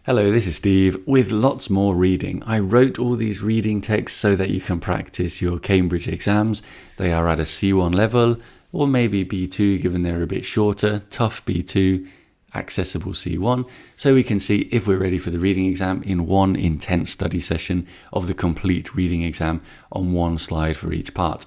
Hello, this is Steve with lots more reading. I wrote all these reading texts so that you can practice your Cambridge exams. They are at a C1 level or maybe B2 given they're a bit shorter, tough B2, accessible C1, so we can see if we're ready for the reading exam in one intense study session of the complete reading exam on one slide for each part.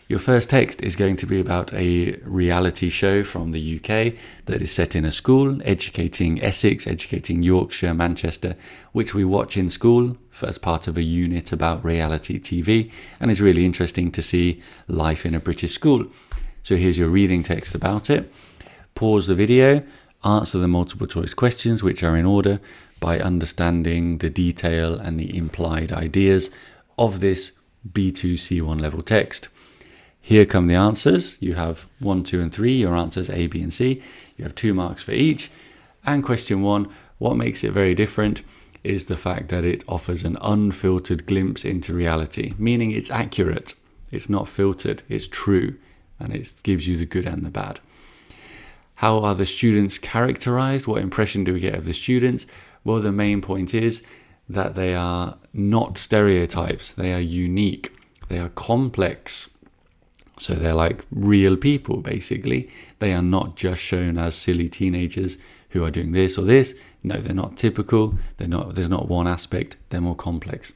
Your first text is going to be about a reality show from the UK that is set in a school, educating Essex, educating Yorkshire, Manchester, which we watch in school as part of a unit about reality TV, and it's really interesting to see life in a British school. So here's your reading text about it. Pause the video, answer the multiple choice questions, which are in order, by understanding the detail and the implied ideas of this B2 C1 level text. Here come the answers. You have 1, 2, and 3, your answers A, B, and C. You have 2 marks for each. And question 1, what makes it very different is the fact that it offers an unfiltered glimpse into reality, meaning it's accurate, it's not filtered, it's true, and it gives you the good and the bad. How are the students characterized? What impression do we get of the students? Well, the main point is that they are not stereotypes, they are unique, they are complex. So they're like real people, basically. They are not just shown as silly teenagers who are doing this or this. No, they're not typical. There's not one aspect. They're more complex.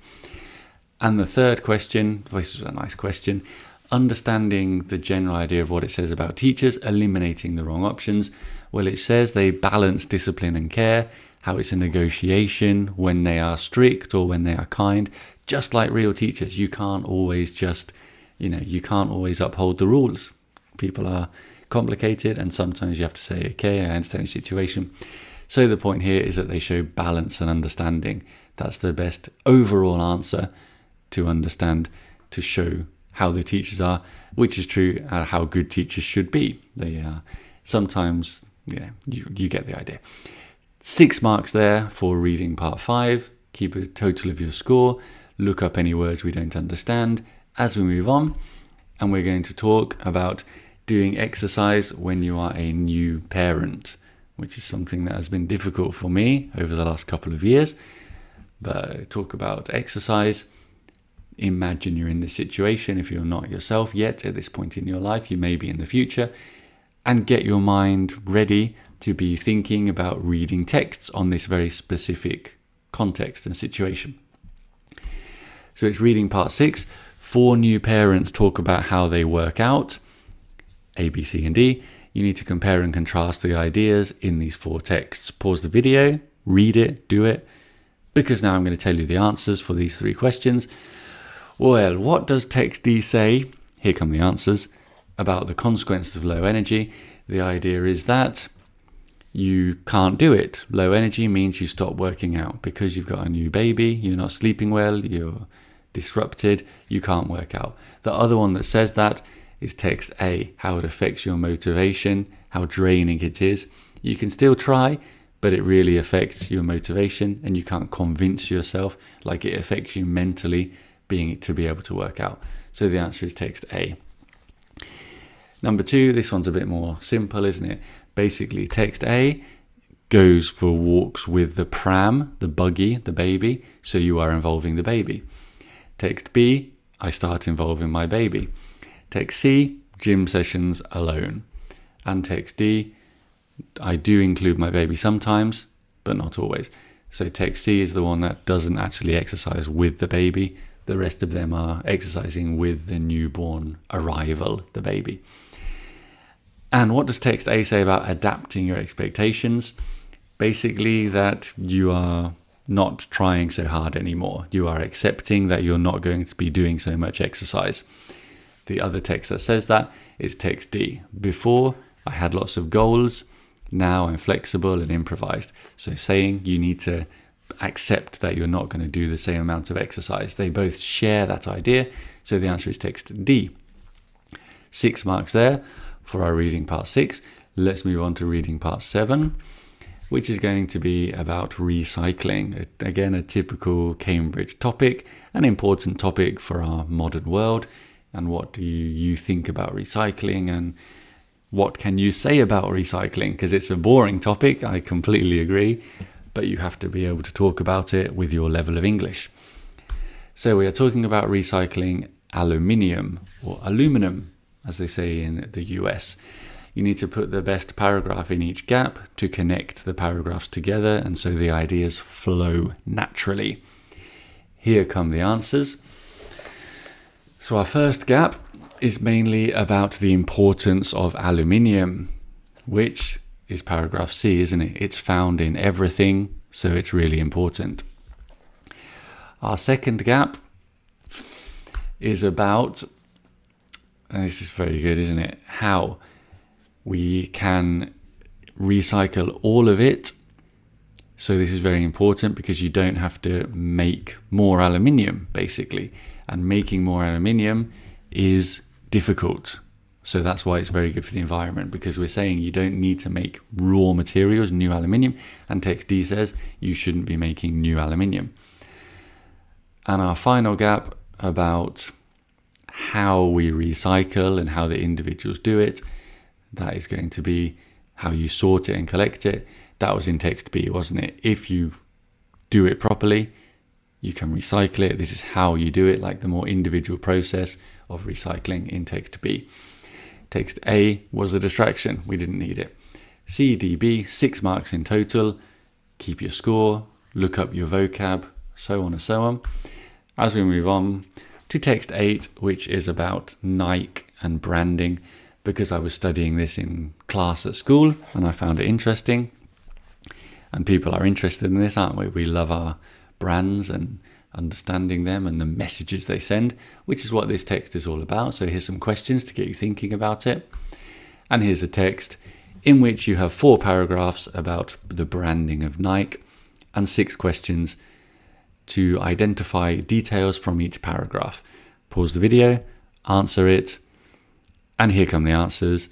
And the third question, this is a nice question, understanding the general idea of what it says about teachers, eliminating the wrong options. Well, it says they balance discipline and care, how it's a negotiation when they are strict or when they are kind. Just like real teachers, you can't always uphold the rules. People are complicated and sometimes you have to say, okay, I understand the situation. So the point here is that they show balance and understanding. That's the best overall answer to understand, to show how the teachers are, which is true, how good teachers should be. They are sometimes, you get the idea. 6 marks there for reading part 5. Keep a total of your score. Look up any words we don't understand. As we move on, and we're going to talk about doing exercise when you are a new parent, which is something that has been difficult for me over the last couple of years. But talk about exercise. Imagine you're in this situation. If you're not yourself yet at this point in your life, you may be in the future, and get your mind ready to be thinking about reading texts on this very specific context and situation. So it's reading part 6. 4 new parents talk about how they work out, A, B, C, and D. You need to compare and contrast the ideas in these 4 texts. Pause the video, read it, do it, because now I'm going to tell you the answers for these 3 questions. Well, what does text D say? Here come the answers. About the consequences of low energy, the idea is that you can't do it. Low energy means you stop working out because you've got a new baby, you're not sleeping well, you're disrupted, you can't work out. The other one that says that is text A, how it affects your motivation, how draining it is. You can still try, but it really affects your motivation and you can't convince yourself like it affects you mentally to be able to work out. So the answer is text A. Number 2, this one's a bit more simple, isn't it? Basically, text A goes for walks with the pram, the buggy, the baby, so you are involving the baby. Text B, I start involving my baby. Text C, gym sessions alone. And text D, I do include my baby sometimes, but not always. So text C is the one that doesn't actually exercise with the baby. The rest of them are exercising with the newborn arrival, the baby. And what does text A say about adapting your expectations? Basically that you are not trying so hard anymore. You are accepting that you're not going to be doing so much exercise. The other text that says that is text D. Before, I had lots of goals. Now I'm flexible and improvised. So saying you need to accept that you're not going to do the same amount of exercise. They both share that idea. So the answer is text D. 6 marks there for our reading part 6. Let's move on to reading part 7. Which is going to be about recycling. Again, a typical Cambridge topic, an important topic for our modern world. And what do you think about recycling and what can you say about recycling? Because it's a boring topic, I completely agree. but you have to be able to talk about it with your level of English. So we are talking about recycling aluminium, or aluminum, as they say in the US. You need to put the best paragraph in each gap to connect the paragraphs together, and so the ideas flow naturally. Here come the answers. So our first gap is mainly about the importance of aluminium, which is paragraph C, isn't it? It's found in everything, so it's really important. Our second gap is about, and this is very good, isn't it? How we can recycle all of it. So this is very important because you don't have to make more aluminium, basically. And making more aluminium is difficult. So that's why it's very good for the environment, because we're saying you don't need to make raw materials, new aluminium. And text D says you shouldn't be making new aluminium. And our final gap about how we recycle and how the individuals do it, that is going to be how you sort it and collect it. That was in text B, wasn't it? If you do it properly, you can recycle it. This is how you do it, like the more individual process of recycling in text B. Text A was a distraction. We didn't need it. C, D, B, 6 marks in total. Keep your score, look up your vocab, so on and so on. As we move on to text 8, which is about Nike and branding, because I was studying this in class at school and I found it interesting. And people are interested in this, aren't we? We love our brands and understanding them and the messages they send, which is what this text is all about. So here's some questions to get you thinking about it. And here's a text in which you have 4 paragraphs about the branding of Nike and 6 questions to identify details from each paragraph. Pause the video, answer it, and here come the answers.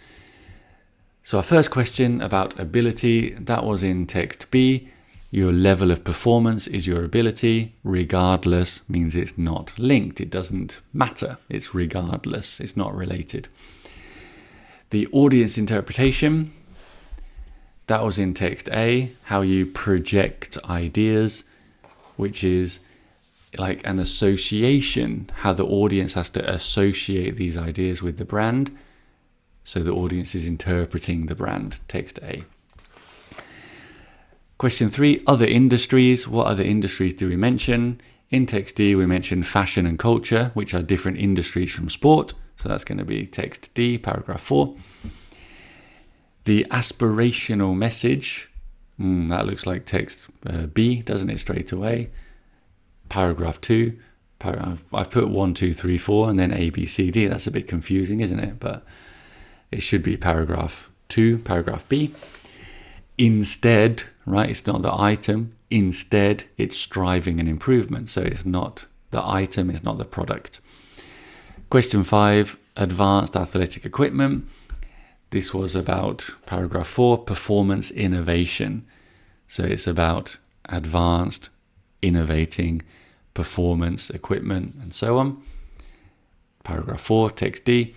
So our first question about ability, that was in text B. Your level of performance is your ability. Regardless means it's not linked. It doesn't matter. It's regardless. It's not related. The audience interpretation, that was in text A. How you project ideas, which is like an association, how the audience has to associate these ideas with the brand. So the audience is interpreting the brand, text A. Question 3, other industries. What other industries do we mention? In text D, we mentioned fashion and culture, which are different industries from sport. So that's going to be text D, paragraph 4. The aspirational message, that looks like text B, doesn't it, straight away? Paragraph 2. I've put 1, 2, 3, 4, and then A, B, C, D. That's a bit confusing, isn't it? But it should be paragraph 2, paragraph B. Instead, right, it's not the item. Instead, it's striving and improvement. So it's not the item, it's not the product. Question 5, advanced athletic equipment. This was about paragraph 4, performance innovation. So it's about advanced, innovating, performance, equipment, and so on. Paragraph 4, text D.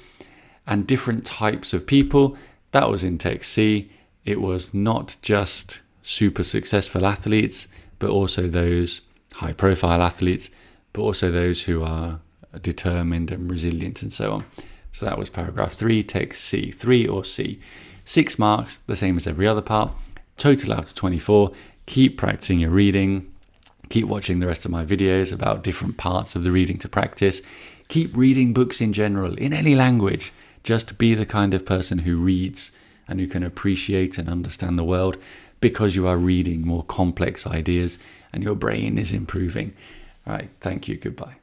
And different types of people, that was in text C. It was not just super successful athletes, but also those high profile athletes, but also those who are determined and resilient and so on. So that was paragraph 3, text C, 3 or C. 6 marks, the same as every other part. Total out of 24. Keep practicing your reading. Keep watching the rest of my videos about different parts of the reading to practice. Keep reading books in general, in any language. Just be the kind of person who reads and who can appreciate and understand the world, because you are reading more complex ideas and your brain is improving. All right, thank you, goodbye.